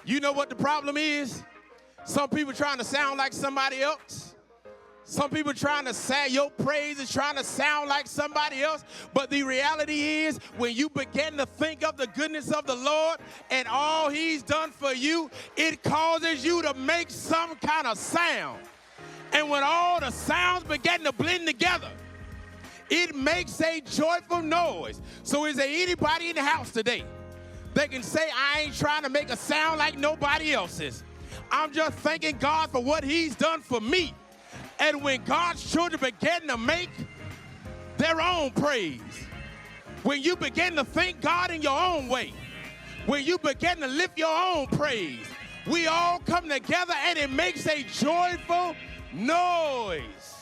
You know what the problem is? Some people trying to sound like somebody else. Some people trying to say your praise is trying to sound like somebody else. But the reality is, when you begin to think of the goodness of the Lord and all he's done for you, it causes you to make some kind of sound. And when all the sounds begin to blend together, it makes a joyful noise. So is there anybody in the house today that can say, I ain't trying to make a sound like nobody else's? I'm just thanking God for what he's done for me. And when God's children begin to make their own praise, when you begin to thank God in your own way, when you begin to lift your own praise, we all come together and it makes a joyful noise.